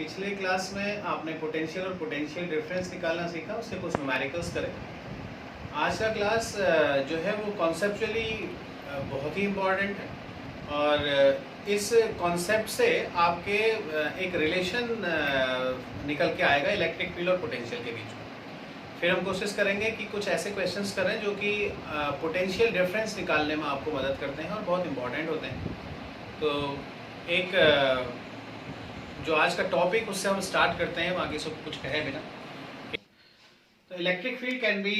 पिछले क्लास में आपने पोटेंशियल और पोटेंशियल डिफरेंस निकालना सीखा, उससे कुछ न्यूमेरिकल्स करें। आज का क्लास जो है वो कॉन्सेप्चुअली बहुत ही इम्पॉर्टेंट है और इस कॉन्सेप्ट से आपके एक रिलेशन निकल के आएगा इलेक्ट्रिक फील्ड और पोटेंशियल के बीच में। फिर हम कोशिश करेंगे कि कुछ ऐसे क्वेश्चंस करें जो कि पोटेंशियल डिफरेंस निकालने में आपको मदद करते हैं और बहुत इम्पॉर्टेंट होते हैं। तो एक जो आज का टॉपिक उससे हम स्टार्ट करते हैं, आगे सब कुछ कहे बिना। तो electric field can be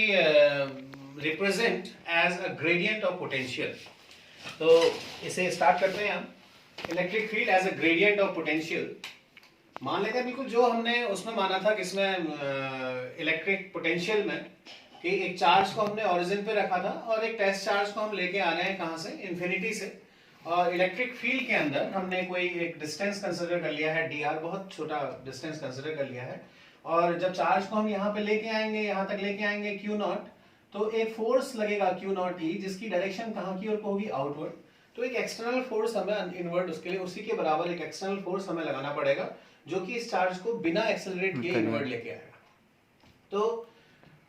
represent as a gradient of potential. तो इसे स्टार्ट करते हैं हम। Electric field as a gradient of potential मान लेते हैं बिल्कुल जो हमने उसमें माना था, किसमें इलेक्ट्रिक पोटेंशियल में, कि एक चार्ज को हमने ओरिजिन पे रखा था और एक टेस्ट चार्ज को हम लेके आ रहे हैं कहाँ से, इन्फिनिटी से। और इलेक्ट्रिक फील्ड के अंदर हमने कोई एक डिस्टेंस कंसीडर कर लिया है dr, बहुत छोटा डिस्टेंस कंसीडर कर लिया है। और जब चार्ज को हम यहाँ पे लेके आएंगे, यहाँ तक लेके आएंगे q नॉट, तो एक फोर्स लगेगा q नॉट ई, जिसकी डायरेक्शन कहाँ की ओर होगी, आउटवर्ड। तो एक एक्सटर्नल फोर्स हमें इनवर्ड, उसके लिए उसी के बराबर एक एक्सटर्नल फोर्स हमें लगाना पड़ेगा जो कि इस चार्ज को बिना एक्सेलरेट किए इनवर्ड लेके आएगा। तो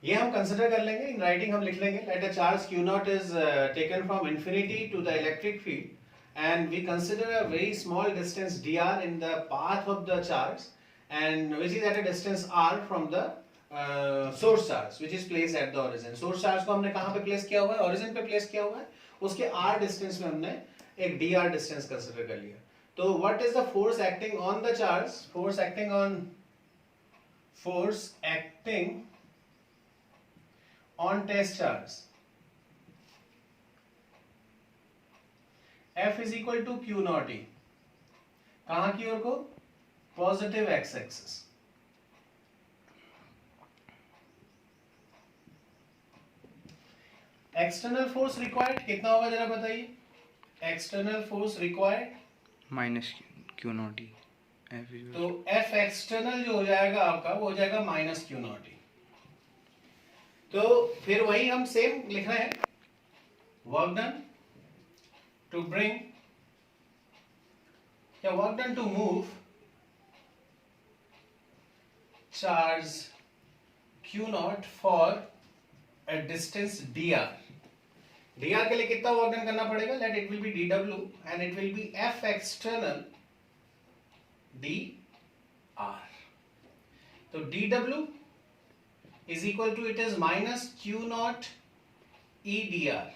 ये हम कंसीडर कर लेंगे, इन राइटिंग हम लिख लेंगे, let a charge q not is taken from infinity to the electric field and we consider a very small distance dr in the path of the charge, and which is at a distance r from the source charge which is placed at the origin. source charge को हमने कहाँ पे place किया हुआ है, origin पे place किया हुआ है, उसके r डिस्टेंस में हमने एक dr डिस्टेंस कंसीडर कर लिया। तो what is the force acting on the charge? force acting on test charge F is equal to Q not E, कहाँ की ओर को, positive x axis. External force required कितना होगा जरा बताइए। External force required minus Q not E, तो F external जो हो जाएगा आपका वो हो जाएगा माइनस क्यू नॉट ई। तो फिर वही हम सेम लिख रहे हैं, work done to bring work done to move charge q naught for a distance dr। dr के लिए कितना वर्क डन करना पड़ेगा, let it will be dw and it will be f external dr। तो dw is equal to, it is minus q naught e dr।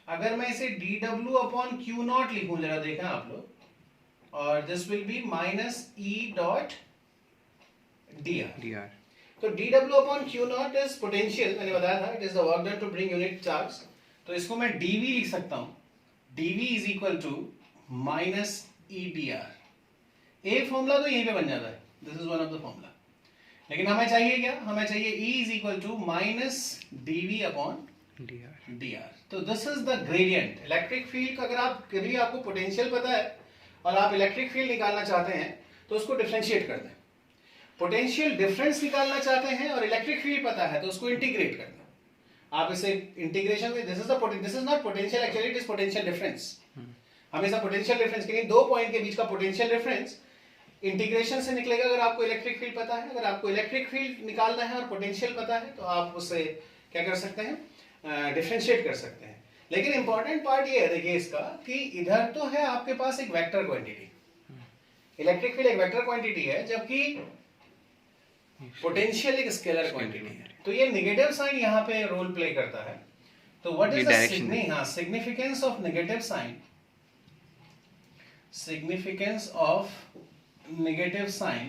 अगर मैं इसे dw upon q not लिखूं, जरा देखना आप लोग, और this will be minus e dot dr। तो dw upon q not is potential, मैंने बताया था, it is the work done to bring unit charge. तो इसको मैं dv लिख सकता हूं, dv is equal to minus e dr। एक फॉर्मूला तो यहीं पे बन जाता है, this is one of the formula. लेकिन हमें चाहिए क्या, हमें चाहिए e is equal to minus dv upon dr। तो this is the gradient. Electric field का अगर आप कभी आपको पोटेंशियल पता है और आप इलेक्ट्रिक फील्ड निकालना चाहते हैं तो उसको डिफरेंशिएट कर दें। पोटेंशियल डिफरेंस निकालना चाहते हैं और इलेक्ट्रिक फील्ड पता है तो उसको इंटीग्रेट कर दें। आप इसे इंटीग्रेशन में, this is not potential, actually it is potential difference. हमेशा पोटेंशियल डिफरेंस के लिए दो पॉइंट के बीच का पोटेंशियल डिफरेंस इंटीग्रेशन से निकलेगा अगर आपको इलेक्ट्रिक फील्ड पता है। अगर आपको इलेक्ट्रिक फील्ड निकालना है और पोटेंशियल पता है तो आप उससे क्या कर सकते हैं, डिफरेंशिएट कर सकते हैं। लेकिन इंपॉर्टेंट पार्ट ये है, देखिए इसका, कि इधर तो है आपके पास एक वेक्टर क्वांटिटी, इलेक्ट्रिक फील्ड एक वेक्टर क्वांटिटी है, जबकि पोटेंशियल एक स्केलर क्वांटिटी है। तो ये नेगेटिव साइन यहाँ पे रोल प्ले करता है। तो what is the significance of negative sign, significance of negative sign,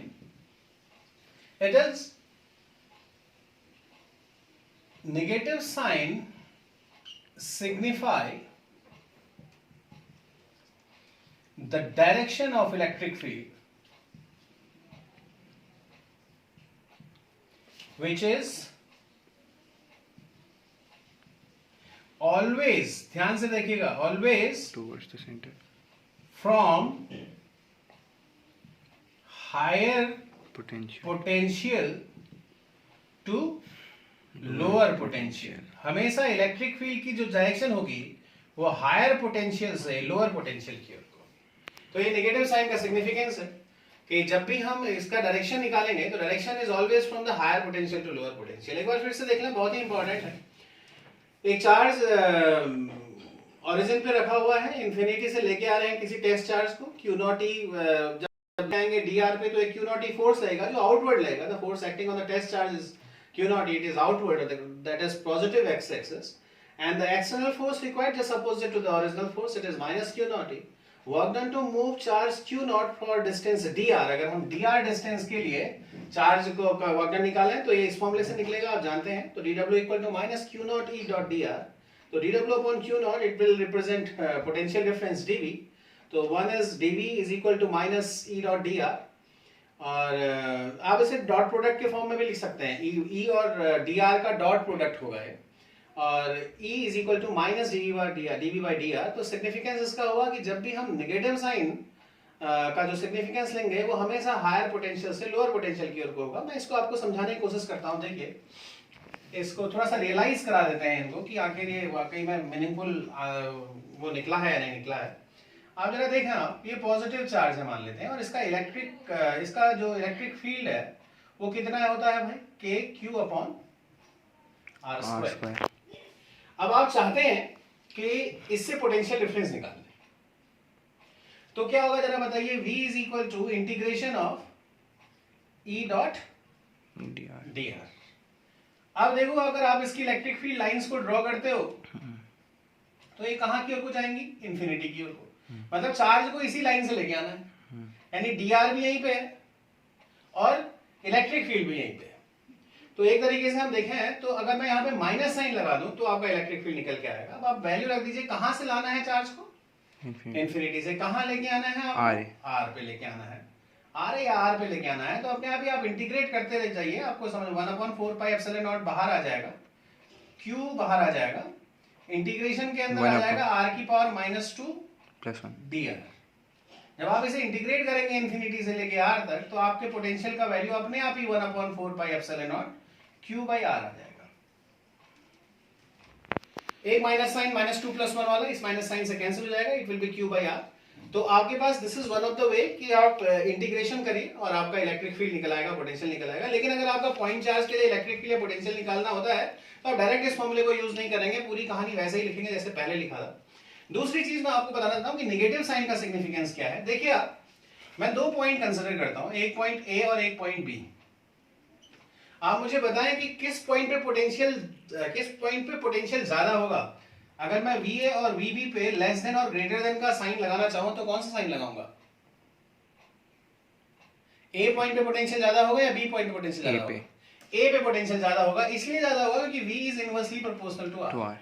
it is negative sign signify the direction of electric field which is always, ध्यान से देखिएगा, always towards the center from higher potential to lower potential. हमेशा electric field की जो direction होगी वो higher potential से lower potential की ओर को। तो ये नेगेटिव साइन का सिग्निफिकेंस है कि जब भी हम इसका डायरेक्शन निकालेंगे तो direction is always from the higher potential to lower potential. एक बार फिर से देख लें, बहुत ही इंपॉर्टेंट है। एक चार्ज ओरिजिन पे रखा हुआ है, इन्फिनिटी से लेके आ रहे हैं किसी टेस्ट चार्ज को, क्यू नॉट ई, जब आएंगे डी आर पे तो एक क्यू नॉट ई फोर्स लगेगा जो आउटवर्ड लगेगा। The force acting on the test charge is q not E, it is outward, that is positive x axis, and the external force required just opposite to the original force, it is minus q naught e. Work done to move charge q naught for distance dr। अगर हम dr distance के लिए charge को work done निकालें तो ये इस फॉर्मूले से निकलेगा, आप जानते हैं। तो dw equal to minus q not e dot dr। तो dw upon q not, it will represent potential difference dv। तो 1 is dv is equal to minus e dot dr। और आप इसे डॉट प्रोडक्ट के फॉर्म में भी लिख सकते हैं, e और dr का डॉट प्रोडक्ट होगा ये, और E is equal to minus dv by dr। तो सिग्निफिकेंस इसका हुआ कि जब भी हम नेगेटिव साइन का जो सिग्निफिकेंस लेंगे वो हमेशा हायर पोटेंशियल से लोअर पोटेंशियल की ओर को होगा। मैं इसको आपको समझाने की कोशिश करता हूँ। देखिए, इसको थोड़ा सा रियलाइज करा देते हैं इनको कि आखिर ये वाकई में मीनिंगफुल वो निकला है या नहीं निकला है। आप जरा देखें, आप ये पॉजिटिव चार्ज है मान लेते हैं, और इसका इसका जो इलेक्ट्रिक फील्ड है वो कितना होता है भाई, k q upon r square. अब आप चाहते हैं कि इससे पोटेंशियल डिफरेंस निकाल लें, तो क्या होगा जरा बताइए। v is equal to integration of e dot dr। अब देखो, अगर आप इसकी इलेक्ट्रिक फील्ड लाइंस को ड्रॉ करते हो तो ये कहां की ओर को जाएंगी, इंफिनिटी की ओर को। मतलब चार्ज को इसी लाइन से लेके आना है, यानी dr भी यहीं पे है और इलेक्ट्रिक फील्ड भी यहीं पे है। तो एक तरीके से हम देखें तो अगर मैं यहाँ पे माइनस साइन लगा दूं तो आपका इलेक्ट्रिक फील्ड निकल के आएगा। अब आप वैल्यू रख दीजिए, कहां से लाना है चार्ज को, इंफिनिटी से। कहां लेके आना है आपको, r पे लेके आना है, r या r पे लेके आना है। तो अपने आप ही आप इंटीग्रेट करते रह जाइए, आपको समझ 1/4 पाई एप्सिलॉन नॉट बाहर आ जाएगा, q बाहर आ जाएगा, इंटीग्रेशन के अंदर आ जाएगा r की पावर -2 + 1 dr। जब आप इसे इंटीग्रेट करेंगे इंफिनिटी से लेके r तक तो आपके पोटेंशियल का वैल्यू अपने आप ही 1/4 pi epsilon not q by r आ जाएगा। एक माइनस साइन -2 + 1 वाला इस माइनस साइन से कैंसिल हो जाएगा, it will be q by r। तो आपके पास this is one of the way कि आप इंटीग्रेशन करिए और आपका इलेक्ट्रिक फील्ड निकल आएगा, पोटेंशियल निकल आएगा। लेकिन अगर आपका पॉइंट चार्ज के लिए इलेक्ट्रिक फील्ड या पोटेंशियल निकालना होता है तो आप डायरेक्ट इस फॉर्मूले को यूज नहीं करेंगे, पूरी कहानी वैसे ही लिखेंगे जैसे पहले लिखा था। दूसरी चीज मैं आपको बताना चाहता हूं कि नेगेटिव साइन का सिग्निफिकेंस क्या है। देखिए, आप मैं 2 पॉइंट कंसीडर करता हूं, एक पॉइंट A और एक पॉइंट B। आप मुझे बताएं कि किस पॉइंट पे पोटेंशियल ज्यादा होगा। अगर मैं VA और VB पे लेस देन और ग्रेटर देन का साइन लगाना चाहूं तो कौन सा साइन लगाऊंगा, A पॉइंट पे पोटेंशियल ज्यादा होगा या B पॉइंट पे पोटेंशियल ज्यादा होगा? A पे पोटेंशियल ज्यादा होगा, इसलिए ज्यादा होगा क्योंकि V is inversely proportional to R।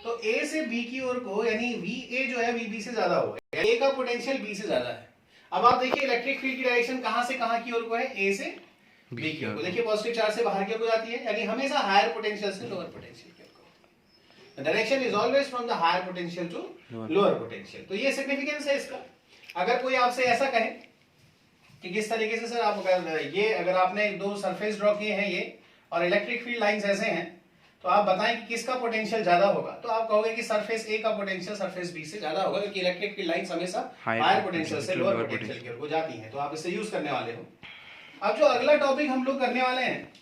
तो A से B की ओर को, यानी VA जो है VB से ज्यादा होगा, A का पोटेंशियल B से ज्यादा है। अब आप देखिए इलेक्ट्रिक फील्ड की डायरेक्शन कहां से कहां की ओर को है, A से B की ओर को। देखिए पॉजिटिव चार्ज से बाहर की ओर को जाती है, यानी हमेशा हायर पोटेंशियल से लोअर पोटेंशियल की ओर को होती है। The direction is always from the higher potential to lower potential. तो ये सिग्निफिकेंस है इसका। अगर कोई आपसे ऐसा कहे कि किस तरीके से सर आप अगर आपने 2 सरफेस ड्रॉ किए हैं ये और इलेक्ट्रिक फील्ड लाइंस ऐसे हैं, तो आप बताएं कि किसका पोटेंशियल ज्यादा होगा। तो आप कहोगे कि सरफेस A का पोटेंशियल सरफेस B से ज्यादा होगा, क्योंकि इलेक्ट्रिक फील्ड लाइंस हमेशा हायर पोटेंशियल से लोअर पोटेंशियल की ओर को जाती हैं। तो आप इसे यूज करने वाले हो। अब जो अगला टॉपिक हम लोग करने वाले हैं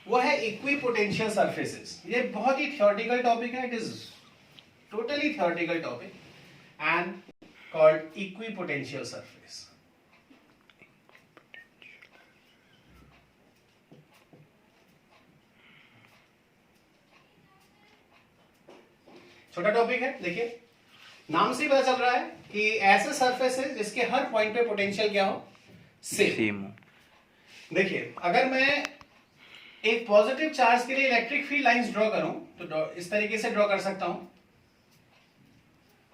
वो है इक्विपोटेंशियल सरफेसेस। ये बहुत ही थ्योरेटिकल टॉपिक है, it is totally theoretical topic and called equipotential surface. छोटा टॉपिक है, देखिए नाम से ही पता चल रहा है कि ऐसे सरफेस है जिसके हर पॉइंट पे पोटेंशियल क्या हो, सेम हो। देखिए, अगर मैं एक पॉजिटिव चार्ज के लिए इलेक्ट्रिक फील्ड लाइंस ड्रॉ करूं तो इस तरीके से ड्रॉ कर सकता हूं,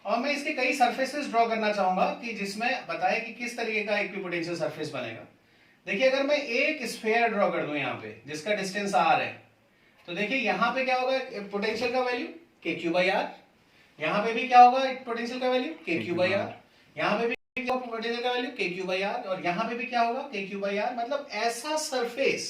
और मैं इसके कई सरफेसेस ड्रॉ करना चाहूंगा कि जिसमें बताए कि किस तरीके का इक्विपोटेंशियल सरफेस बनेगा। देखिए, अगर मैं एक स्फीयर ड्रॉ कर दूं यहां पे जिसका डिस्टेंस r है, तो देखिए यहां पे क्या होगा पोटेंशियल का वैल्यू kq/r, यहां पे भी क्या होगा पोटेंशियल का वैल्यू kq/r, यहां पे भी पोटेंशियल का वैल्यू kq/r, और यहां पे भी क्या होगा kq/r। मतलब ऐसा सरफेस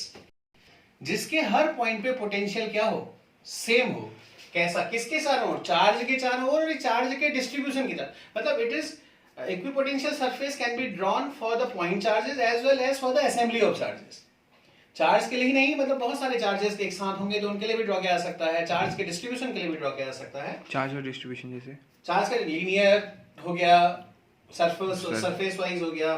जिसके हर पॉइंट पे पोटेंशियल क्या हो, सेम हो। कैसा, किसके चारों ओर, चार्ज के चारों ओर और चार्ज के डिस्ट्रीब्यूशन की तरफ। मतलब it is equipotential surface can be drawn for the point charges as well as for the assembly of charges. Charge के लिए ही नहीं, मतलब बहुत सारे चार्जेस एक साथ होंगे तो उनके लिए भी ड्रॉ किया जा सकता है, चार्ज के डिस्ट्रीब्यूशन के लिए भी ड्रॉ किया जा सकता है। चार्ज और डिस्ट्रीब्यूशन जैसे चार्ज का लीनियर हो गया, सरफेस वाइज हो गया,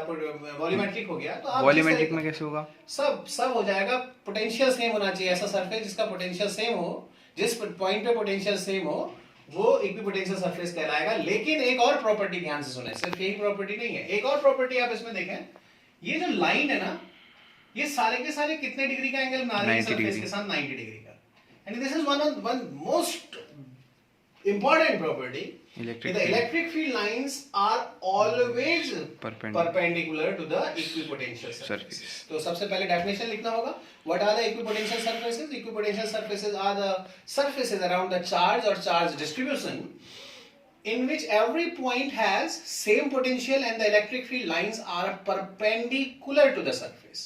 वॉल्यूमेट्रिक हो गया। तो आप वॉल्यूमेट्रिक में कैसे होगा? सब हो जाएगा। पोटेंशियल सेम होना चाहिए, ऐसा सरफेस जिसका पोटेंशियल सेम हो, जिस पॉइंट पे पोटेंशियल सेम हो वो इक्विपोटेंशियल सरफेस कहलाएगा। लेकिन एक और प्रॉपर्टी ध्यान से सुने, सिर्फ यही प्रॉपर्टी नहीं है, एक और प्रॉपर्टी आप इसमें देखें, ये जो लाइन है ना, ये सारे के सारे कितने डिग्री का एंगल बना रहे हैं सरफेस के साथ? 90 डिग्री का। And this is one most important property, the electric field lines are always perpendicular to the equipotential surface. तो सबसे पहले डेफिनेशन लिखना होगा, what are the equipotential surfaces? Equipotential surfaces are the surfaces around the charge or charge distribution in which every point has same potential and the electric field lines are perpendicular to the surface.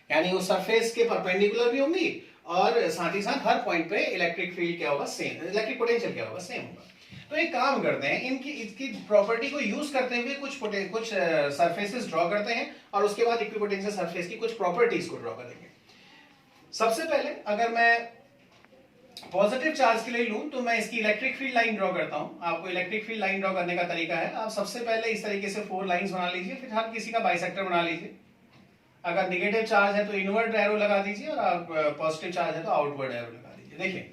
यानी वो surface के perpendicular भी होंगी और साथ ही साथ हर point पे इलेक्ट्रिक फील्ड क्या होगा? सेम। इलेक्ट्रिक पोटेंशियल क्या होगा? सेम होगा। तो एक काम करते हैं, इसकी प्रॉपर्टी को यूज करते हुए कुछ सरफेसेस ड्रॉ करते हैं और उसके बाद इक्विपोटेंशियल सरफेस की कुछ प्रॉपर्टीज को ड्रॉ करेंगे। सबसे पहले अगर मैं पॉजिटिव चार्ज के लिए लूं तो मैं इसकी इलेक्ट्रिक फील्ड लाइन ड्रॉ करता हूं। आपको इलेक्ट्रिक फील्ड लाइन ड्रॉ करने का तरीका है, आप सबसे पहले इस तरीके से 4 लाइंस बना लीजिए, फिर हर किसी का बाइसेक्टर बना लीजिए। अगर निगेटिव चार्ज है तो इनवर्ड एरो लगा दीजिए और पॉजिटिव चार्ज है तो आउटवर्ड एरो लगा दीजिए। देखिए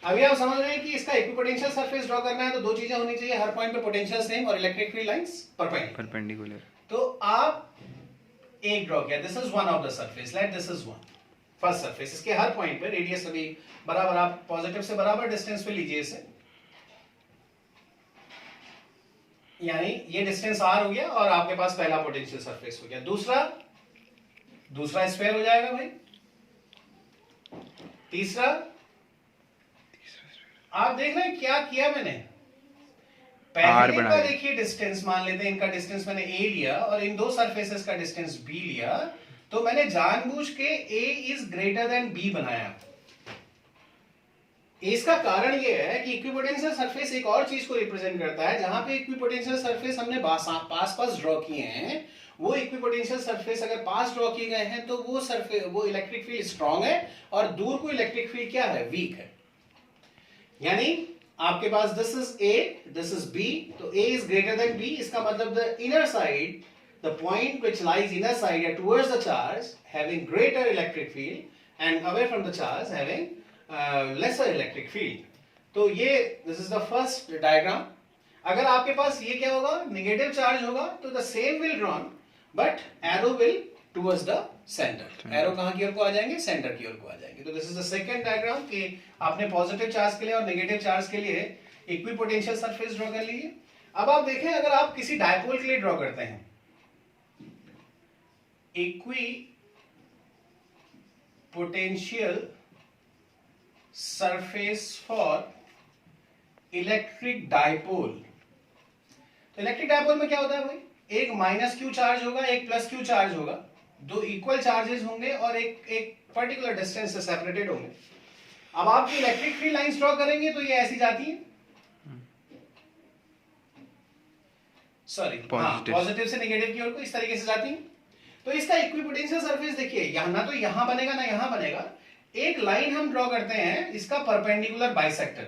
अभी आप समझ रहे हैं कि इसका इक्विपोटेंशियल सरफेस ड्रॉ करना है तो दो चीजें होनी चाहिए, हर पॉइंट पे पोटेंशियल सेम और इलेक्ट्रिक फील्ड लाइंस परपेंडिकुलर। तो आप एक ड्रॉ किया, this is one of the surface, let this is one first surface. इसके हर पॉइंट पे रेडियस अभी बराबर, आप पॉजिटिव से बराबर डिस्टेंस पे लीजिए इसे, यानी ये डिस्टेंस r हो गया और आपके पास पहला पोटेंशियल सरफेस हो गया। दूसरा स्फीयर हो जाएगा भाई, तीसरा आप देख रहे हैं क्या किया मैंने, पहले का देखिए डिस्टेंस मान लेते हैं, इनका डिस्टेंस मैंने a लिया और इन दो सरफेसेस का डिस्टेंस b लिया, तो मैंने जानबूझ के a is greater than b बनाया। इसका कारण यह है कि इक्विपोटेंशियल सरफेस एक और चीज को रिप्रेजेंट करता है, जहां पे इक्विपोटेंशियल सरफेस हमने पास ड्रॉ किए हैं, वो इक्विपोटेंशियल सरफेस अगर पास ड्रॉ किए गए हैं तो वो इलेक्ट्रिक फील्ड स्ट्रांग है और दूर को इलेक्ट्रिक फील्ड क्या है? वीक है। यानी आपके पास this is A, this is B, तो A is greater than B, इसका मतलब the inner side, the point which lies inner side या towards the charge having greater electric field and away from the charge having lesser electric field. तो ये this is the first diagram. अगर आपके पास ये क्या होगा? नेगेटिव चार्ज होगा तो the same will drawn but arrow will towards the centre. Arrow कहां की ओर को आ जाएंगे? सेंटर की ओर को आ जाएंगे। तो this is the second diagram कि आपने पॉजिटिव चार्ज के लिए और नेगेटिव चार्ज के लिए इक्विपोटेंशियल सरफेस ड्रॉ कर लीजिए। अब आप देखें, अगर आप किसी डायपोल के लिए ड्रॉ करते हैं, equipotential surface for electric dipole, तो इलेक्ट्रिक डायपोल में क्या होता है भाई? एक माइनस क्यू चार्ज होगा, एक प्लस क्यू चार्ज होगा, दो इक्वल चार्जेस होंगे और एक पर्टिकुलर डिस्टेंस से सेपरेटेड होंगे। अब आप इलेक्ट्रिक फील्ड लाइंस ड्रॉ करेंगे तो ये ऐसी जाती है, सॉरी पॉजिटिव से नेगेटिव की ओर को इस तरीके से जाती है। तो इसका इक्विपोटेंशियल सरफेस देखिए, यहां ना तो यहां बनेगा ना यहां बनेगा, एक लाइन हम ड्रॉ करते हैं, इसका परपेंडिकुलर बाइसेक्टर,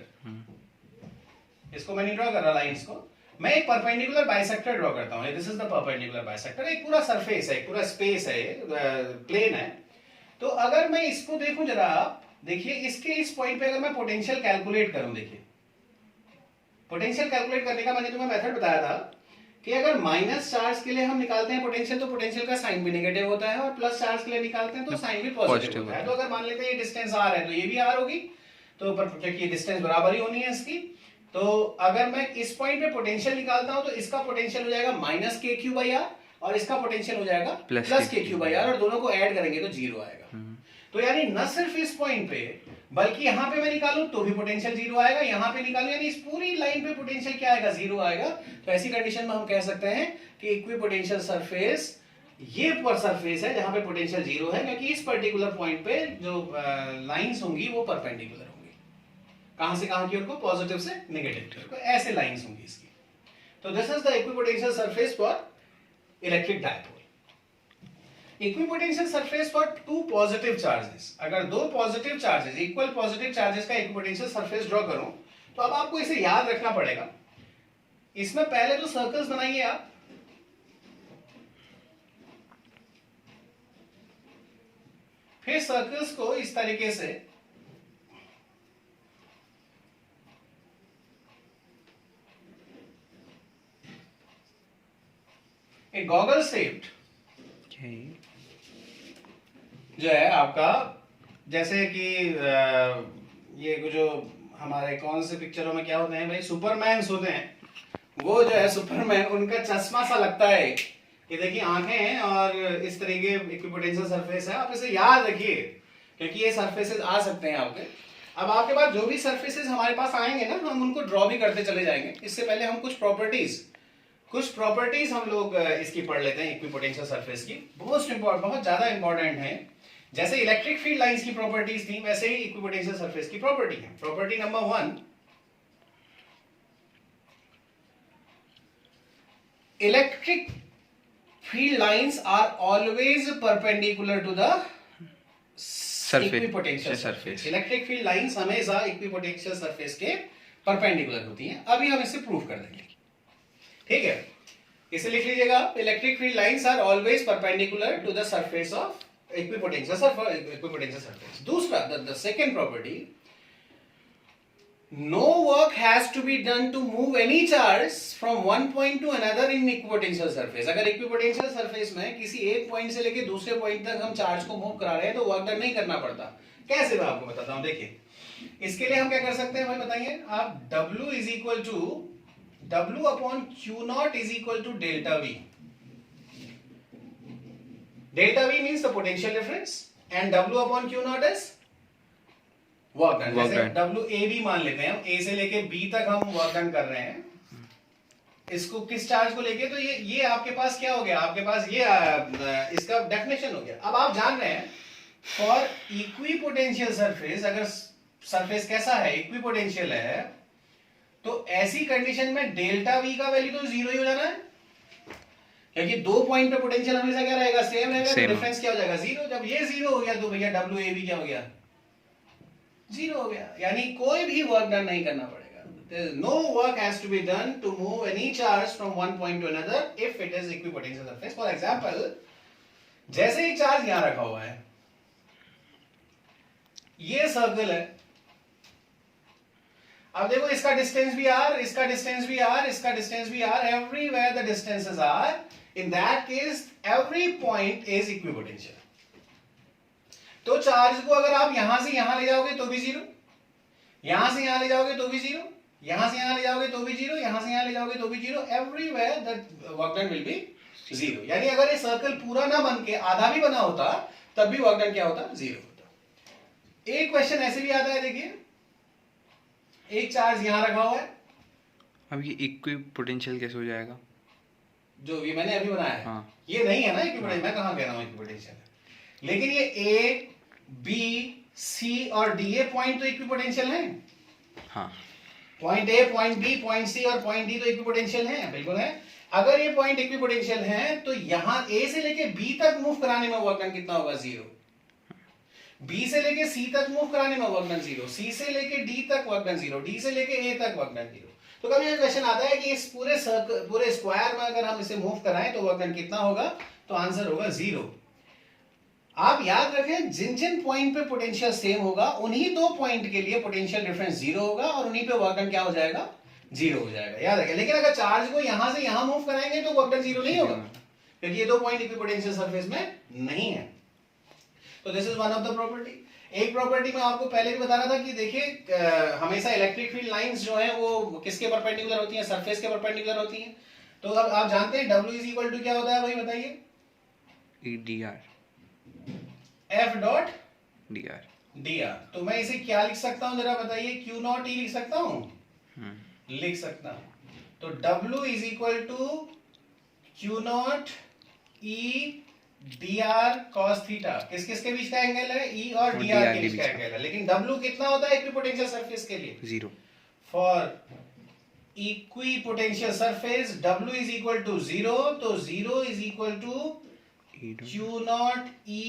इसको मैं नहीं ड्रॉ कर रहा लाइंस को, मैं एक परपेंडिकुलर बाइसेक्टर ड्रॉ करता हूं। This is the perpendicular bisector. एक पूरा सरफेस है, एक पूरा स्पेस है, प्लेन है। तो अगर मैं इसको देखूं जरा, आप देखिए इसके इस पॉइंट पे अगर मैं पोटेंशियल कैलकुलेट करूं, देखिए पोटेंशियल कैलकुलेट करने का मैंने तुम्हें मेथड बताया था कि अगर माइनस चार्ज के लिए हम निकालते हैं पोटेंशियल तो पोटेंशियल का साइन भी नेगेटिव होता है और प्लस चार्ज के लिए निकालते हैं तो साइन भी पॉजिटिव होता है। तो अगर मान लेते हैं ये डिस्टेंस r है तो ये भी r होगी, तो क्योंकि डिस्टेंस बराबर ही होनी है इसकी, तो अगर मैं इस पॉइंट पे पोटेंशियल निकालता हूं तो इसका पोटेंशियल हो जाएगा माइनस के क्यू बाई आर और इसका पोटेंशियल हो जाएगा प्लस के क्यू बाई आर, और दोनों को ऐड करेंगे तो जीरो आएगा। तो यानी न सिर्फ इस पॉइंट पे बल्कि यहां पे मैं निकालूं तो भी पोटेंशियल जीरो आएगा, यहां पे निकालूं यानी इस पूरी लाइन पे पोटेंशियल क्या आएगा? जीरो आएगा। तो ऐसी कंडीशन में हम कह सकते हैं कि इक्विपोटेंशियल सरफेस ये पर सरफेस है जहां पे पोटेंशियल जीरो है, क्योंकि इस पर्टिकुलर पॉइंट पे जो लाइंस होंगी वो परपेंडिकुलर होंगी। कहां से कहां की ओर को? पॉजिटिव से नेगेटिव की ओर को, ऐसे लाइंस होंगी इसकी। तो this is the equipotential surface for electric dipole. Equipotential surface for two positive charges. अगर दो positive charges, equal positive charges का इक्विपोटेंशियल सरफेस ड्रॉ करूं तो अब आपको इसे याद रखना पड़ेगा. इसमें पहले तो सर्कल्स बनाइए आप. फिर सर्कल्स को इस तरीके से एक गॉगल शेप्ड जो है आपका, जैसे कि ये जो हमारे कौन से पिक्चरों में क्या होते हैं भाई, सुपरमैन होते हैं, वो जो है सुपरमैन, उनका चश्मा सा लगता है. ये देखिए आंखें हैं और इस तरीके इक्विपोटेंशियल सरफेस है. आप इसे याद रखिए क्योंकि ये सरफेसेस आ सकते हैं आपके. अब आपके पास जो भी सरफेसेस हमारे पास आएंगे ना, हम उनको ड्रॉ भी करते चले जाएंगे. इससे पहले हम कुछ प्रॉपर्टीज हम लोग इसकी पढ़ लेते हैं इक्विपोटेंशियल सरफेस की. बहुत ज्यादा इंपॉर्टेंट है. जैसे इलेक्ट्रिक फील्ड लाइंस की प्रॉपर्टीज थी, वैसे ही इक्विपोटेंशियल सरफेस की प्रॉपर्टी है. Property number 1, electric field lines are always perpendicular to the equipotential surface. Electric field lines हमेशा इक्विपोटेंशियल सरफेस के परपेंडिकुलर होती हैं. अभी हम इसे प्रूव कर देंगे. ठीक है, इसे लिख लीजिएगा. Electric field lines are always perpendicular to the surface of equipotential surface. दूसरा, the second property, no work has to be done to move any charge from one point to another in equipotential surface. अगर equipotential surface में किसी एक point से लेके दूसरे point तक हम चार्ज को मूव करा रहे हैं तो वर्क डन नहीं करना पड़ता. कैसे, मैं आपको बताता हूं. देखिए, इसके लिए हम क्या कर सकते हैं भाई, बताइए आप. W is equal to W upon Q not is equal to delta V. Delta V means the potential difference and W upon Q not is work done. जैसे WAB मान लेते हैं हम, A से लेके B तक हम वर्क डन कर रहे हैं. इसको किस चार्ज को लेके, तो ये आपके पास क्या हो गया, आपके पास ये इसका डेफिनेशन हो गया. अब आप जान रहे हैं फॉर इक्विपोटेंशियल सरफेस, अगर सरफेस कैसा है, इक्विपोटेंशियल है, तो ऐसी कंडीशन में डेल्टा V का वैल्यू तो जीरो ही हो जाना है क्योंकि दो पॉइंट पे पोटेंशियल हमेशा क्या रहेगा, सेम रहेगा. तो डिफरेंस क्या हो जाएगा, जीरो. जब ये जीरो हो गया तो भैया WAB क्या हो गया, जीरो हो गया. यानी कोई भी वर्क डन नहीं करना पड़ेगा. No work has to be done to move any charge from one point to another if it is equipotential surface. For example, जैसे एक चार्ज यहां रखा हुआ है, ये सर्कल है. अब देखो इसका डिस्टेंस भी R, इसका डिस्टेंस भी R, इसका डिस्टेंस भी R. Everywhere the distances are. In that case, every point is equipotential. तो चार्ज को अगर आप यहां से यहां ले जाओगे तो भी जीरो, यहां से यहां ले जाओगे तो भी जीरो, यहां से यहां ले जाओगे तो भी जीरो, यहां से यहां ले जाओगे तो भी zero. Everywhere the work done will be zero. यानी अगर ये सर्कल पूरा ना बन के आधा भी बना होता तब भी वर्क डन क्या होता, जीरो होता. एक क्वेश्चन ऐसे भी आता है. देखिए, एक चार्ज यहां रखा हुआ है. अब ये इक्विपोटेंशियल कैसे हो जाएगा, जो भी मैंने अभी बनाया है. हाँ. ये नहीं है ना इक्विपोटेंशियल. मैं कहां कह रहा हूं इक्विपोटेंशियल, लेकिन ये A, B, C और D, ये पॉइंट तो इक्विपोटेंशियल हैं. हाँ. Point A, point B, point C और पॉइंट D तो इक्विपोटेंशियल हैं, बिल्कुल है. अगर ये पॉइंट इक्विपोटेंशियल हैं तो यहां A से लेके B तक मूव कराने में वर्क डन कितना होगा, जीरो. B से लेके C तक मूव कराने में वर्क डन जीरो. C से लेके D तक वर्क डन जीरो. D से लेके A तक वर्क डन जीरो. तो कभी क्वेश्चन आता है कि इस पूरे सर्कल, पूरे स्क्वायर में अगर हम इसे मूव कराएं तो वर्क डन कितना होगा, तो आंसर होगा जीरो. आप याद रखें, जिन जिन पॉइंट पे पोटेंशियल सेम होगा उन्हीं दो पॉइंट के लिए पोटेंशियल डिफरेंस जीरो होगा और उन्हीं पे वर्क डन क्या हो जाएगा, जीरो हो जाएगा. याद रखें. लेकिन अगर चार्ज को यहां से यहां मूव कराएंगे तो वर्क डन जीरो नहीं होगा क्योंकि ये दो पॉइंट इक्विपोटेंशियल सरफेस में नहीं है. तो this is one of the property. एक प्रॉपर्टी में आपको पहले भी बता रहा था कि देखिए हमेशा इलेक्ट्रिक फील्ड लाइंस जो है वो किसके परपेंडिकुलर होती हैं, सरफेस के परपेंडिकुलर होती हैं. तो अब आप जानते हैं W इज इक्वल टू क्या होता है भाई, बताइए. dr F dot dr. तो मैं इसे क्या लिख सकता हूं, जरा बताइए. Q नॉट E लिख सकता हूं, लिख सकता हूं. तो W is equal to Q not E dr cos theta. किस किस के बीच का एंगल है, E और dr के बीच का एंगल है. लेकिन W कितना होता है इक्विपोटेंशियल सरफेस के लिए, zero. For equipotential surface W is equal to 0, तो 0 is equal to Q not E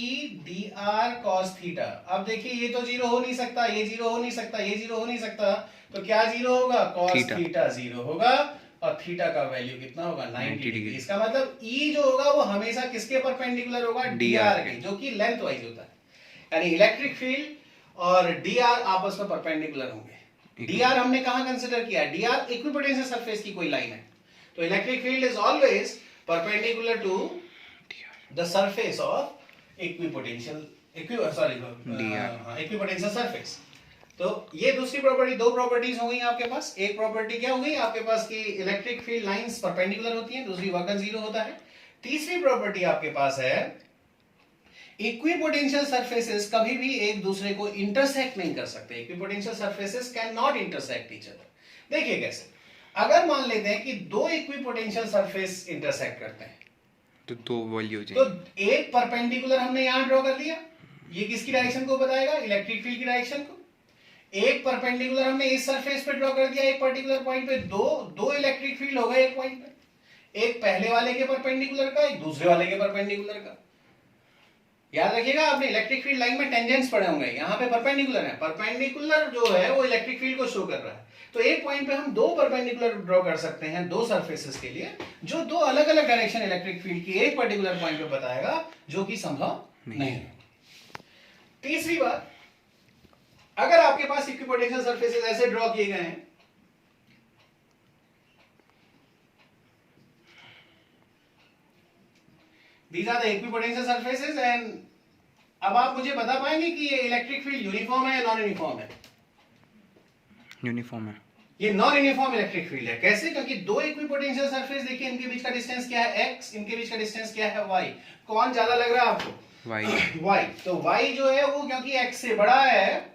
dr cos theta. अब देखिए ये तो 0 हो नहीं सकता, ये 0 हो नहीं सकता, ये 0 हो नहीं सकता, तो क्या 0 होगा? cos थीटा 0 होगा और थीटा का वैल्यू कितना होगा? 90 डिग्री। इसका मतलब E जो होगा वो हमेशा किसके परपेंडिकुलर होगा? dr के, जो कि लेंथ वाइज होता है, यानी इलेक्ट्रिक फील्ड और dr आपस में परपेंडिकुलर होंगे। dr हमने कहां कंसीडर किया? dr इक्विपोटेंशियल सरफेस की कोई लाइन है, तो electric field is always perpendicular to the surface of equipotential equipotential surface. तो ये दूसरी प्रॉपर्टी, दो प्रॉपर्टीज हो गई आपके पास। एक प्रॉपर्टी क्या हो गई आपके पास कि इलेक्ट्रिक फील्ड लाइंस परपेंडिकुलर होती हैं, दूसरी वर्क जीरो होता है। तीसरी प्रॉपर्टी आपके पास है इक्विपोटेंशियल सरफेसेस कभी भी एक दूसरे को इंटरसेक्ट नहीं कर सकते। Equipotential surfaces can not intersect each other. देखिए कैसे, अगर मान लेते हैं कि दो इक्विपोटेंशियल सरफेस इंटरसेक्ट करते हैं तो दो वैल्यू तो एक परपेंडिकुलर हमने यहां ड्रॉ कर लिया, ये किसकी डायरेक्शन को बताएगा? इलेक्ट्रिक फील्ड की डायरेक्शन को। एक परपेंडिकुलर हमने इस सरफेस पे ड्रॉ कर दिया एक पर्टिकुलर पॉइंट पे, दो इलेक्ट्रिक फील्ड हो गए एक पॉइंट पे, एक पहले वाले के परपेंडिकुलर का, एक दूसरे वाले के परपेंडिकुलर का। याद रखिएगा आपने इलेक्ट्रिक फील्ड लाइन में टेंजेंट्स पढ़े होंगे, यहाँ पे परपेंडिकुलर है, परपेंडिकुलर जो है वो इलेक्ट्रिक फील्ड को शो कर रहा है। तो एक पॉइंट पे हम दो परपेंडिकुलर ड्रॉ कर सकते हैं दो सरफेसेस के लिए, जो दो अलग अलग डायरेक्शन इलेक्ट्रिक फील्ड की एक पर्टिकुलर पॉइंट पे बताएगा, जो कि संभव नहीं है। तीसरी बात, अगर आपके पास इक्विपोटेंशियल सरफेसेस ऐसे ड्रॉ किए गए हैं, these are the equipotential surfaces and अब आप मुझे बता पाएंगे कि ये इलेक्ट्रिक फील्ड यूनिफॉर्म है या नॉन यूनिफॉर्म है? यूनिफॉर्म है। ये नॉन यूनिफॉर्म इलेक्ट्रिक फील्ड है। कैसे? क्योंकि दो इक्विपोटेंशियल सरफेस देखिए, इनके बीच का डिस्टेंस क्या है? x, इनके बीच का डिस्टेंस क्या है? y। कौन ज्यादा लग रहा है आपको? y। तो y जो है वो क्योंकि x से बड़ा है,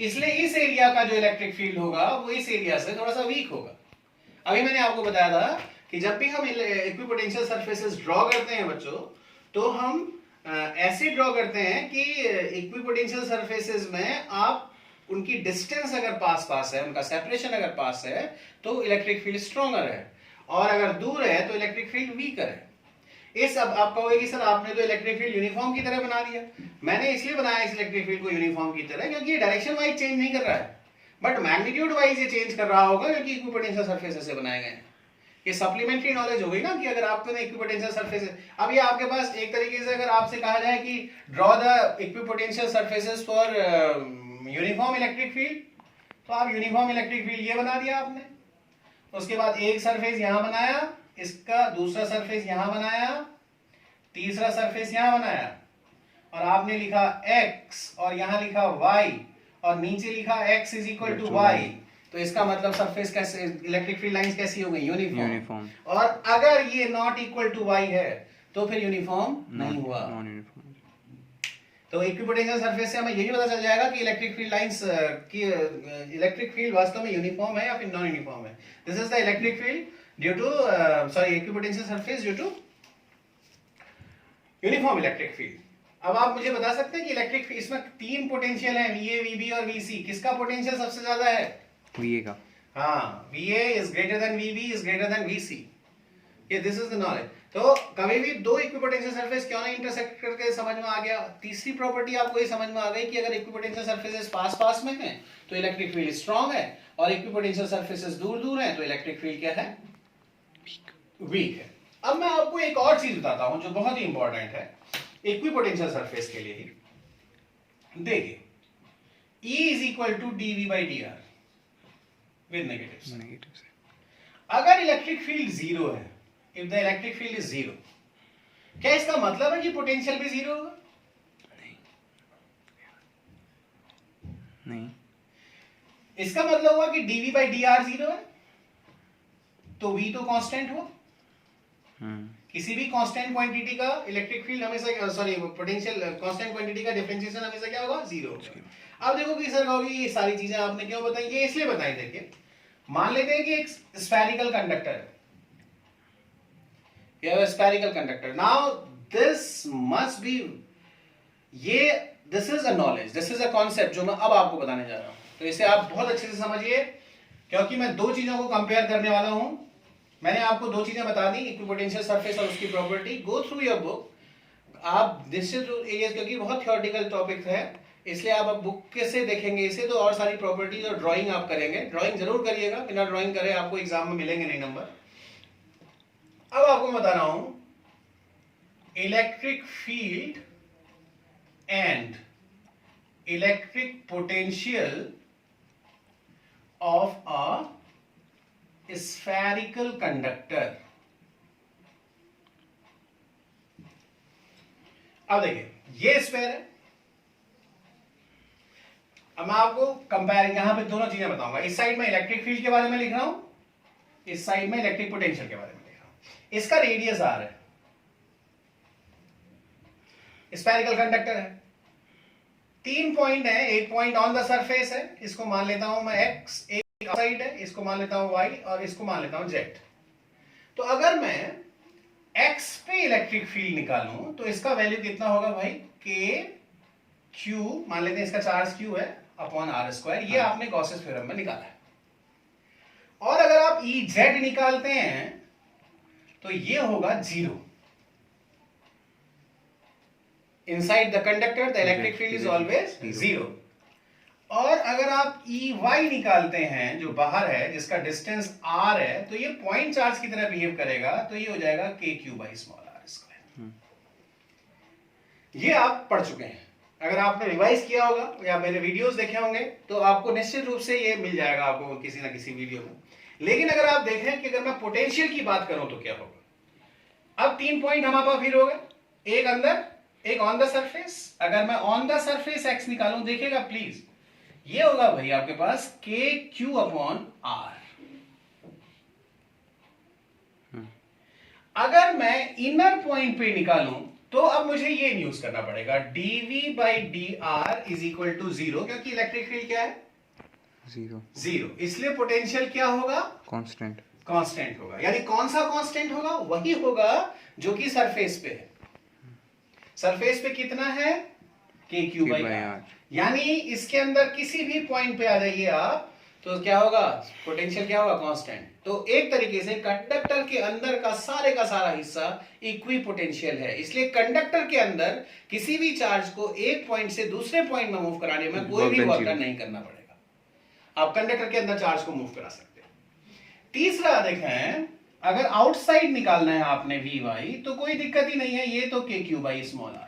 इसलिए इस एरिया का जो इलेक्ट्रिक फील्ड होगा वो इस एरिया से थोड़ा सा वीक होगा। अभी मैंने आपको बताया था कि जब भी हम इक्विपोटेंशियल सरफेसेस ड्रॉ करते हैं बच्चों, तो हम ऐसे ड्रॉ करते हैं कि इक्विपोटेंशियल सरफेसेस में आप उनकी डिस्टेंस अगर पास है, उनका सेपरेशन अगर पास है, तो इलेक्ट्रिक फील्ड स्ट्रॉन्गर है, और अगर दूर है तो इलेक्ट्रिक फील्ड वीकर है। इस अब आप कहोगे कि सर आपने तो इलेक्ट्रिक फील्ड यूनिफॉर्म की तरह बना दिया। मैंने इसलिए बनाया इस इलेक्ट्रिक फील्ड को यूनिफॉर्म की तरह क्योंकि ये डायरेक्शन वाइज चेंज नहीं कर रहा है, बट मैग्नीट्यूड वाइज ये चेंज कर रहा होगा, क्योंकि इक्विपोटेंशियल सरफेस ऐसे बनाए गए हैं। ये सप्लीमेंट्री नॉलेज हो गई ना, कि अगर आपको ना इक्विपोटेंशियल सरफेसेस, अब ये आपके पास एक तरीके से अगर आपसे कहा जाए कि draw the equipotential surfaces for uniform electric field, तो आप यूनिफॉर्म इलेक्ट्रिक फील्ड ये बना दिया आपने। उसके बाद एक सरफेस यहां बनाया, इसका दूसरा सरफेस यहां बनाया, तीसरा सरफेस यहां बनाया, और आपने लिखा x और यहां लिखा y और नीचे लिखा x is equal to y। तो इसका मतलब सरफेस कैसे, इलेक्ट्रिक फील्ड लाइंस कैसी हो गई? यूनिफॉर्म। और अगर ये नॉट इक्वल टू y है तो फिर यूनिफॉर्म नहीं हुआ। तो इक्विपोटेंशियल सरफेस से हमें यही पता चल जाएगा कि इलेक्ट्रिक फील्ड लाइंस की इलेक्ट्रिक फील्ड वास्तव में यूनिफॉर्म है या फिर नॉन यूनिफॉर्म है। This is the electric field due to equipotential surface due to uniform electric field. अब आप मुझे बता सकते हैं कि इलेक्ट्रिक फील्ड, इसमें तीन पोटेंशियल है, VA, VB और VC, किसका पोटेंशियल सबसे ज्यादा है? VA का। हाँ, VA is greater then VB is greater then VC। ये दिस इज द नॉलेज। तो कभी भी दो इक्विपोटेंशियल सरफेस क्यों नहीं इंटरसेक्ट करके समझ में आ गया। तीसरी प्रॉपर्टी आपको ये समझ में आ गई कि अगर इक्विपोटेंशियल सरफेसेस पास में हैं तो इलेक्ट्रिक फील्ड स्ट्रांग है, और इक्विपोटेंशियल सरफेसेस दूर हैं तो इलेक्ट्रिक फील्ड क्या है? वीक है। अब मैं आपको एक और चीज बताता हूं जो बहुत ही इंपॉर्टेंट है इक्विपोटेंशियल सरफेस के लिए ही। देखिए, E is equal to dV by dr with negatives. अगर इलेक्ट्रिक फील्ड जीरो है, if the electric field is zero, क्या इसका मतलब है कि पोटेंशियल भी जीरो होगा? नहीं। इसका मतलब हुआ कि dV by dr जीरो है, तो V तो कांस्टेंट हुआ। किसी भी कांस्टेंट क्वांटिटी का इलेक्ट्रिक फील्ड हमेशा, पोटेंशियल कांस्टेंट क्वांटिटी का डिफरेंशिएशन हमेशा क्या होगा? जीरो होगा। अब देखो कि सर कहोगे ये सारी चीजें आपने क्यों बताई? ये इसलिए बताई, देखिए मान लेते हैं कि एक स्फेरिकल कंडक्टर है, you have a spherical conductor. Now this must be, this is a knowledge, this is a concept जो मैं अब आपको बताने जा रहा हूं, तो इसे आप बहुत अच्छे से समझिए। क्योंकि मैं दो चीजों को कंपेयर करने वाला हूं। मैंने आपको दो चीजें बता दी, इक्विपोटेंशियल सरफेस और उसकी property. Go through your book. आप निश्चित एरिया, क्योंकि बहुत थियोरेटिकल टॉपिक है, इसलिए आप अब बुक कैसे देखेंगे इसे, तो और सारी प्रॉपर्टीज और ड्राइंग आप करेंगे। ड्राइंग जरूर करिएगा, बिना ड्राइंग करे आपको एग्जाम में मिलेंगे नहीं नंबर। अब आपको बता रहा हूं electric field and electric potential of a spherical conductor. अब देखिए, ये स्फेयर है। अब मैं आपको कंपेयरिंग यहां पे दोनों चीजें बताऊंगा। इस साइड में इलेक्ट्रिक फील्ड के बारे में लिख रहा हूं, इस साइड में इलेक्ट्रिक पोटेंशियल के बारे में लिख रहा हूं। इसका रेडियस आर है, स्फेरिकल कंडक्टर है, 3 पॉइंट है। एक पॉइंट ऑन द सरफेस है, इसको मान लेता हूं मैं एक्स, एक साइड है, इसको मान लेता हूं वाई, और इसको मान लेता हूं जेड। तो अगर मैं एक्स पे इलेक्ट्रिक फील्ड निकालूं तो इसका वैल्यू कितना होगा भाई, के क्यू, मान लेते हैं इसका चार्ज क्यू है, अपॉन आर स्क्वायर। ये आपने गॉसेस थ्योरम में निकाला है। और अगर आप ई जेड निकालते हैं तो ये होगा 0। Inside the conductor the electric field is always 0। और अगर आप ई वाई निकालते हैं जो बाहर है, जिसका डिस्टेंस आर है, तो ये पॉइंट चार्ज की तरह बिहेव करेगा, तो ये हो जाएगा के q by small r square. ये आप पढ़ चुके हैं। अगर आपने रिवाइज किया होगा या मेरे वीडियोस देखे होंगे तो आपको निश्चित रूप से ये मिल जाएगा आपको किसी ना किसी वीडियो में। लेकिन अगर आप देखें कि अगर मैं पोटेंशियल की बात करूं तो क्या होगा। अब 3 पॉइंट हमारे पास फिर हो गए, एक अंदर, एक ऑन द सरफेस। अगर मैं ऑन द सरफेस एक्स निकालूं, देखिएगा प्लीज, ये होगा भाई आपके पास के क्यू अपॉन आर। अगर मैं इनर पॉइंट पे निकालूं तो अब मुझे ये यूज करना पड़ेगा, dv by d r is equal to 0, क्योंकि इलेक्ट्रिक फील्ड क्या है, 0। इसलिए पोटेंशियल क्या होगा, कांस्टेंट। कांस्टेंट होगा। यानी कौन सा कांस्टेंट होगा, वही होगा जो कि सरफेस पे है। सरफेस पे कितना है, के क्यू बाई आर। यानी इसके अंदर किसी भी पॉइंट पे आ जाइए आप, तो क्या होगा, पोटेंशियल क्या होगा, कांस्टेंट। तो एक तरीके से कंडक्टर के अंदर का सारा हिस्सा इक्वी पोटेंशियल है। इसलिए कंडक्टर के अंदर किसी भी चार्ज को एक पॉइंट से दूसरे पॉइंट में मूव कराने में कोई भी वर्क नहीं करना पड़ेगा। आप कंडक्टर के अंदर चार्ज को मूव करा सकते हैं। तीसरा देखें, अगर आउटसाइड निकालना है आपने वी वाई, तो कोई दिक्कत ही नहीं है, ये तो के क्यू बाई स्मॉल आर।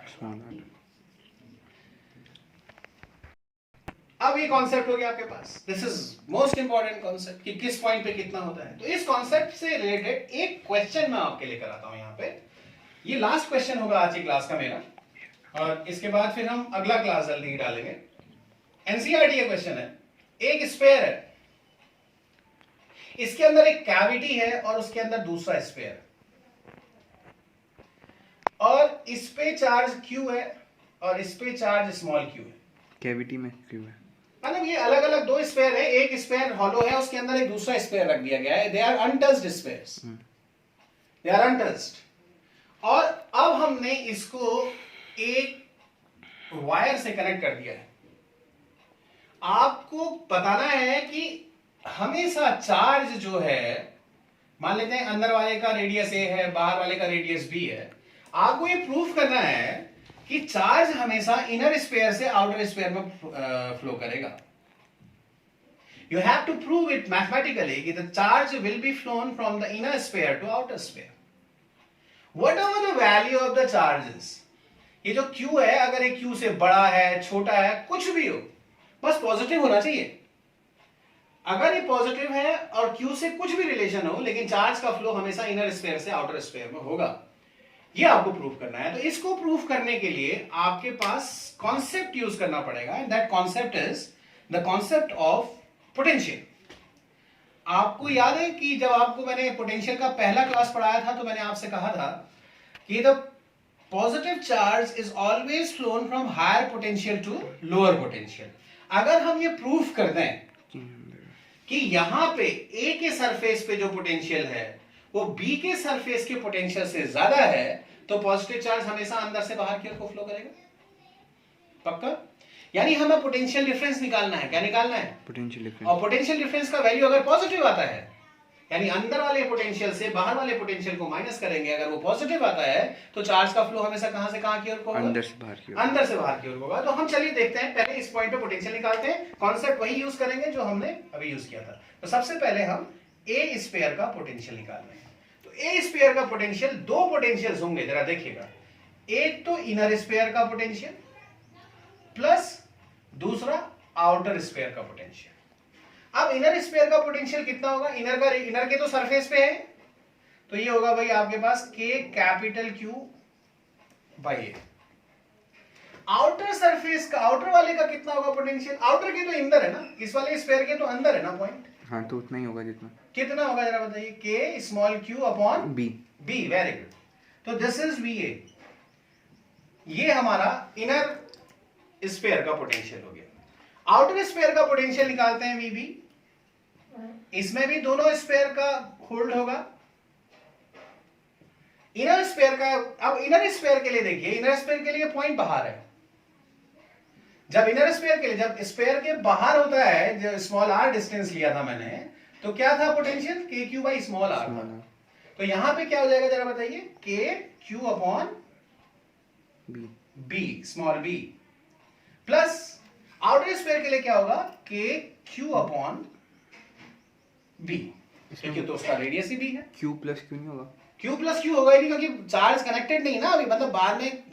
अब ये कॉन्सेप्ट हो गया आपके पास। This is most important concept कि किस पॉइंट पे कितना होता है। तो इस कॉन्सेप्ट से रिलेटेड एक क्वेश्चन मैं आपके लिए कराता हूं यहाँ पे। ये लास्ट क्वेश्चन होगा आज की क्लास का मेरा, और इसके बाद फिर हम अगला क्लास जल्दी ही डालेंगे। एनसीईआरटी का क्वेश्चन है, एक स्फीयर है, इसके अंदर एक कैविटी है और उसके अंदर दूसरा स्फीयर है, और इस पे चार्ज Q है और इस पे चार्ज स्मॉल q है। कैविटी में Q है, मतलब ये अलग अलग दो स्फीयर है, एक स्फीयर हॉलो है, उसके अंदर एक दूसरा स्फीयर रख दिया गया है। They are untouched spheres, they are untouched. और अब हमने इसको एक वायर से कनेक्ट कर दिया है। आपको बताना है कि हमेशा चार्ज जो है, मान लेते हैं अंदर वाले का रेडियस ए है, बाहर वाले का रेडियस बी है, आपको ये प्रूफ करना है कि चार्ज हमेशा इनर स्फीयर से आउटर स्फीयर में फ्लो करेगा। You have to prove it mathematically कि the charge will be flown from the inner sphere to outer sphere whatever the value of the charges. ये जो Q है, अगर ये Q से बड़ा है, छोटा है, कुछ भी हो, बस पॉजिटिव होना चाहिए। अगर ये पॉजिटिव है और Q से कुछ भी रिलेशन हो, लेकिन चार्ज का फ्लो हमेशा इनर स्फीयर से आउटर स्फीयर में होगा, ये आपको प्रूफ करना है। तो इसको प्रूफ करने के लिए आपके पास कॉन्सेप्ट यूज करना पड़ेगा, and that concept is the concept of potential. आपको याद है कि जब आपको मैंने पोटेंशियल का पहला क्लास पढ़ाया था, तो मैंने आपसे कहा था कि the positive charge is always flown from higher potential to lower potential. अगर हम ये प्रूफ कर दें कि यहां पे ए के सरफेस पे जो पोटेंशियल है वो बी के सरफेस के पोटेंशियल से ज्यादा है, तो पॉजिटिव चार्ज हमेशा अंदर से बाहर की ओर को फ्लो करेगा। पक्का? यानी हमें पोटेंशियल डिफरेंस निकालना है। क्या निकालना है? Potential difference. और पोटेंशियल डिफरेंस का वैल्यू अगर पॉजिटिव आता है, यानी अंदर वाले पोटेंशियल से बाहर वाले पोटेंशियल को माइनस करेंगे, अगर वो पॉजिटिव आता है तो चार्ज का फ्लो हमेशा कहां से कहां की ओर होगा? अंदर से बाहर की ओर। अंदर से बाहर की ओर होगा। तो हम चलिए देखते हैं, पहले इस पॉइंट पे पोटेंशियल निकालते हैं। कॉन्सेप्ट वही यूज करेंगे जो हमने अभी यूज किया था। तो सबसे पहले हम ए स्फीयर का पोटेंशियल निकाल रहे हैं। तो ए स्फीयर का पोटेंशियल, दो पोटेंशियल्स होंगे, जरा देखिएगा। एक तो इनर स्फीयर का पोटेंशियल प्लस दूसरा आउटर स्फीयर का पोटेंशियल। अब इनर स्फीयर का पोटेंशियल कितना होगा? इनर के तो सरफेस पे है, तो ये होगा भाई आपके पास K capital Q by A. Outer surface का, आउटर वाले का कितना होगा पोटेंशियल? आउटर के तो अंदर है ना, इस वाले स्फीयर के तो अंदर है ना पॉइंट। हाँ, तो उतना ही होगा जितना। कितना होगा जरा बताइए? K small q upon b. B, very good. तो दिस इज VA। ये हमारा इनर स्फीयर का पोटेंशियल हो गया। आउटर स्फीयर का पोटेंशियल निकालते हैं VB। इसमें भी दोनों स्फीयर का होल्ड होगा। इनर स्फीयर का, अब इनर स्फीयर के लिए देखिए, इनर स्फीयर के लिए पॉइंट बाहर है। जब इनर स्फीयर के लिए, जब स्फीयर के बाहर होता है, जो स्मॉल r डिस्टेंस लिया था मैंने, तो क्या था potential? KQ by small r था। तो यहां पे क्या हो जाएगा जरा बताइए? KQ upon B small b plus outer sphere के लिए क्या होगा? KQ अपॉन B, क्योंकि तो उसका रेडियस ही B है। Q प्लस क्यू नहीं होगा? Q प्लस Q होगा ही नहीं, क्योंकि चार्ज कनेक्टेड नहीं ना अभी, मतलब बाद में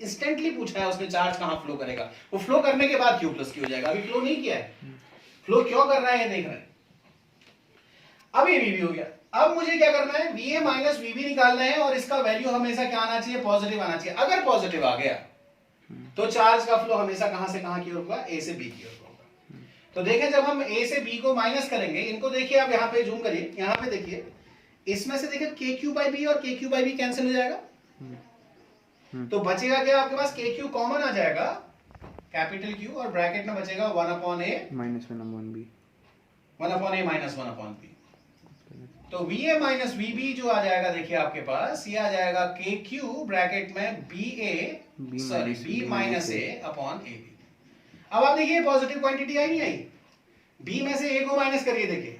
इंस्टेंटली पूछा है उसने चार्ज कहां फ्लो करेगा, वो फ्लो करने के बाद Q प्लस Q हो जाएगा, अभी फ्लो नहीं किया है। फ्लो क्यों कर रहा है ये देख रहे हैं। अब ये VB हो गया। अब मुझे क्या करना है? VA माइनस VB निकालना है, और इसका वैल्यू हमेशा क्या आना चाहिए? पॉजिटिव आना चाहिए। अगर पॉजिटिव आ गया तो चार्ज का फ्लो हमेशा कहां से कहां की ओर होगा? A से B की ओर होगा। तो देखें, जब हम A से B को माइनस करेंगे, इनको देखिए आप, यहाँ पे जूम करिए, यहाँ पे देखिए, इसमें से देखिए KQ बाई B और KQ बाई B कैंसिल हो जाएगा। तो बचेगा क्या आपके पास? KQ कॉमन आ जाएगा, कैपिटल Q, और ब्रैकेट में बचेगा 1 upon A minus 1 upon b, 1 upon A minus 1 upon B। तो VA माइनस VB जो आ जाएगा, देखिए आपके पास ये आ जाएगा KQ ब्रैकेट में B minus A upon AB। अब आप देखिए पॉजिटिव क्वांटिटी आई नहीं आई? B में से A को माइनस करिए, देखिए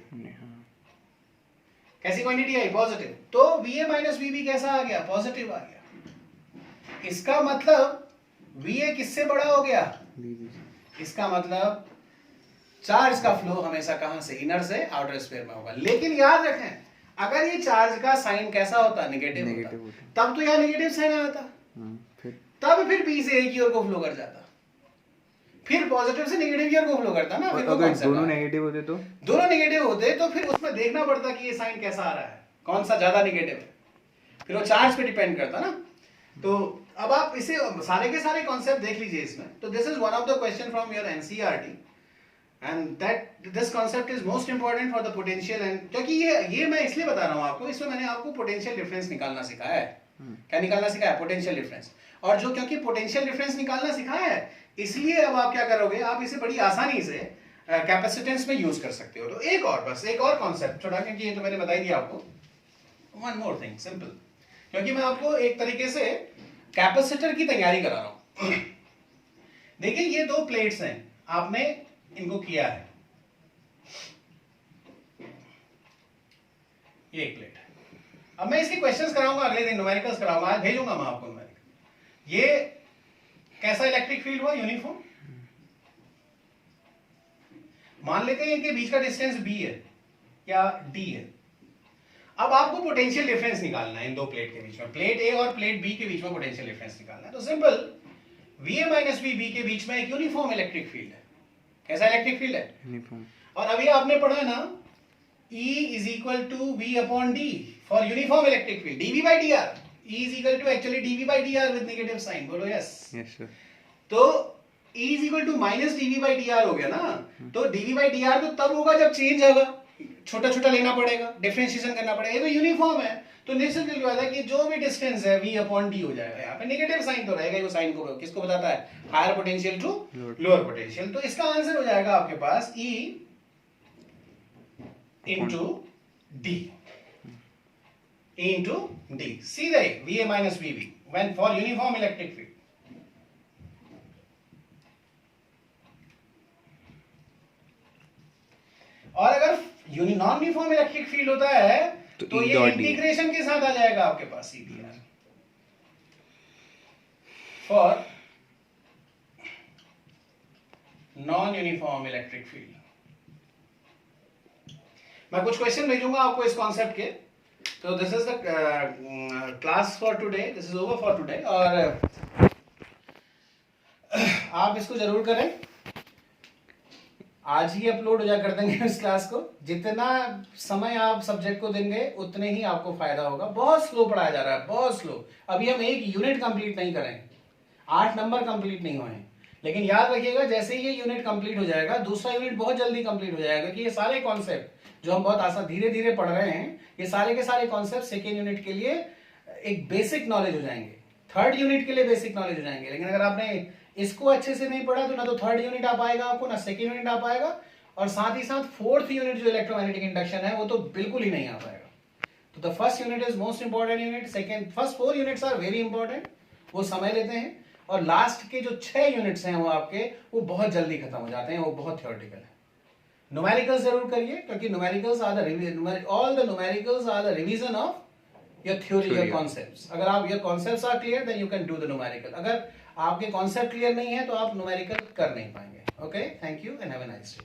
कैसी क्वांटिटी आई? पॉजिटिव। तो VA माइनस VB कैसा आ गया? पॉजिटिव आ गया। इसका मतलब VA किससे बड़ा हो गया? इसका मतलब चार्ज का फ्लो हमेशा कहां से? इनर से आउटर स्फीयर में होगा। लेकिन याद रखें, अगर ये चार्ज का साइन कैसा होता? नेगेटिव होता, तब तो यहाँ नेगेटिव साइन आया था, तब फिर B से A की ओर को फ्लो कर जाता, फिर पॉजिटिव से नेगेटिव की ओर को फ्लो करता ना। फिर अगर दोनों नेगेटिव होते तो? दोनों नेगेटिव होते तो फिर उसमें देखना पड़ता कि ये साइन कैसा आ रहा है, कौन सा ज्यादा नेगेटिव है, फिर वो चार्ज पे डिपेंड करता ना। तो अब आप इसे सारे के सारे कॉन्सेप्ट देख लीजिए इसमें। तो this is one of the question from your NCERT, and that this concept is most important for the potential. And क्योंकि ये मैं इसलिए बता रहा हूँ आपको, इसमें मैंने आपको पोटेंशियल डिफरेंस निकालना सिखाया है। क्या निकालना सिखाया है? Potential difference. और जो क्योंकि पोटेंशियल डिफरेंस निकालना सिखाया है, इसलिए अब आप क्या करोगे? आप इसे बड़ी आसानी से कैपेसिटेंस में यूज कर सकते हो। तो एक और कॉन्सेप्ट छोटा, क्योंकि ये तो मैंने बता ही दिया आपको। वन मोर थिंग सिंपल, क्योंकि मैं आपको एक तरीके से कैपेसिटर की तैयारी करा रहा हूं। देखिए ये दो प्लेट्स हैं, आपने इनको किया है, ये एक प्लेट है। अब मैं इसके क्वेश्चंस कराऊंगा अगले दिन, न्यूमेरिकल्स कराऊंगा, आज भेजूंगा मैं आपको न्यूमेरिकल। ये कैसा इलेक्ट्रिक फील्ड हुआ? यूनिफॉर्म। मान लेते हैं कि बीच का डिस्टेंस B है या D है। अब आपको पोटेंशियल डिफरेंस निकालना है इन दो प्लेट के बीच में, प्लेट A और प्लेट B के बीच में पोटेंशियल डिफरेंस निकालना है। तो सिंपल, VA माइनस VB के बीच में एक यूनिफॉर्म इलेक्ट्रिक फील्ड है। कैसा इलेक्ट्रिक फील्ड है? यूनिफॉर्म। और अभी आपने पढ़ा ना, E is equal to V upon D for uniform electric field, dV by dr। E is equal to actually dV by dr with negative sign। बोलो yes. Yes sir. तो E is equal to minus dV by dr हो गया ना। तो dV by dr तो तब होगा जब चेंज होगा, छोटा छोटा लेना पड़ेगा, डिफरेंशिएशन करना पड़ेगा। ये तो यूनिफॉर्म है, तो निश्चित सी बात है कि जो भी डिस्टेंस है V अपॉन D हो जाएगा। यहाँ पे नेगेटिव साइन तो रहेगा, वो साइन को किसको बताता है? Higher potential to lower potential. तो इसका आंसर हो जाएगा आपके पास E into D, E into D, सीधा ही VA minus VB when for uniform electric field. और अगर नॉन यूनिफॉर्म इलेक्ट्रिक फील्ड होता है तो E ये dot D. इंटीग्रेशन के साथ आ जाएगा आपके पास CBR for non uniform electric field. मैं कुछ क्वेश्चन भेजूंगा आपको इस कॉन्सेप्ट के। तो this is the class for today, this is over for today. और आप इसको जरूर करें, आज ही अपलोड हो जा कर देंगे इस क्लास को। जितना समय आप सब्जेक्ट को देंगे उतने ही आपको फायदा होगा। बहुत स्लो पढ़ाया जा रहा है, बहुत स्लो। अभी हम एक यूनिट कंप्लीट नहीं करेंगे, 8 नंबर कंप्लीट नहीं हुए हैं, लेकिन याद रखिएगा जैसे ही ये यूनिट कंप्लीट हो जाएगा दूसरा यूनिट बहुत जल्दी कंप्लीट हो जाएगा, क्योंकि ये सारे कॉन्सेप्ट जो हम बहुत आसान धीरे धीरे पढ़ रहे हैं, ये सारे के सारे कॉन्सेप्ट सेकेंड यूनिट के लिए एक बेसिक नॉलेज हो जाएंगे, थर्ड यूनिट के लिए बेसिक नॉलेज हो जाएंगे। लेकिन अगर आपने इसको अच्छे से नहीं पढ़ा तो ना तो थर्ड यूनिट आ पाएगा आपको, ना सेकेंड यूनिट आ पाएगा, और साथ ही साथ फोर्थ यूनिट जो इलेक्ट्रोमैग्नेटिक इंडक्शन है वो तो बिल्कुल ही नहीं आ पाएगा। तो the first unit is most important unit, second first 4 units are very important, वो समय लेते हैं, और लास्ट के जो 6 यूनिट्स हैं वो आपके वो बहुत जल्दी खत्म हो जाते हैं, वो बहुत थ्योरेटिकल है। न्यूमेरिकल्स जरूर करिए, क्योंकि numericals are the all the numericals are the revision of your theory, your concepts. अगर आप your concepts are clear then you can do the numerical. अगर आपके कॉन्सेप्ट क्लियर नहीं है तो आप न्यूमेरिकल कर नहीं पाएंगे। Okay, thank you and have a nice day.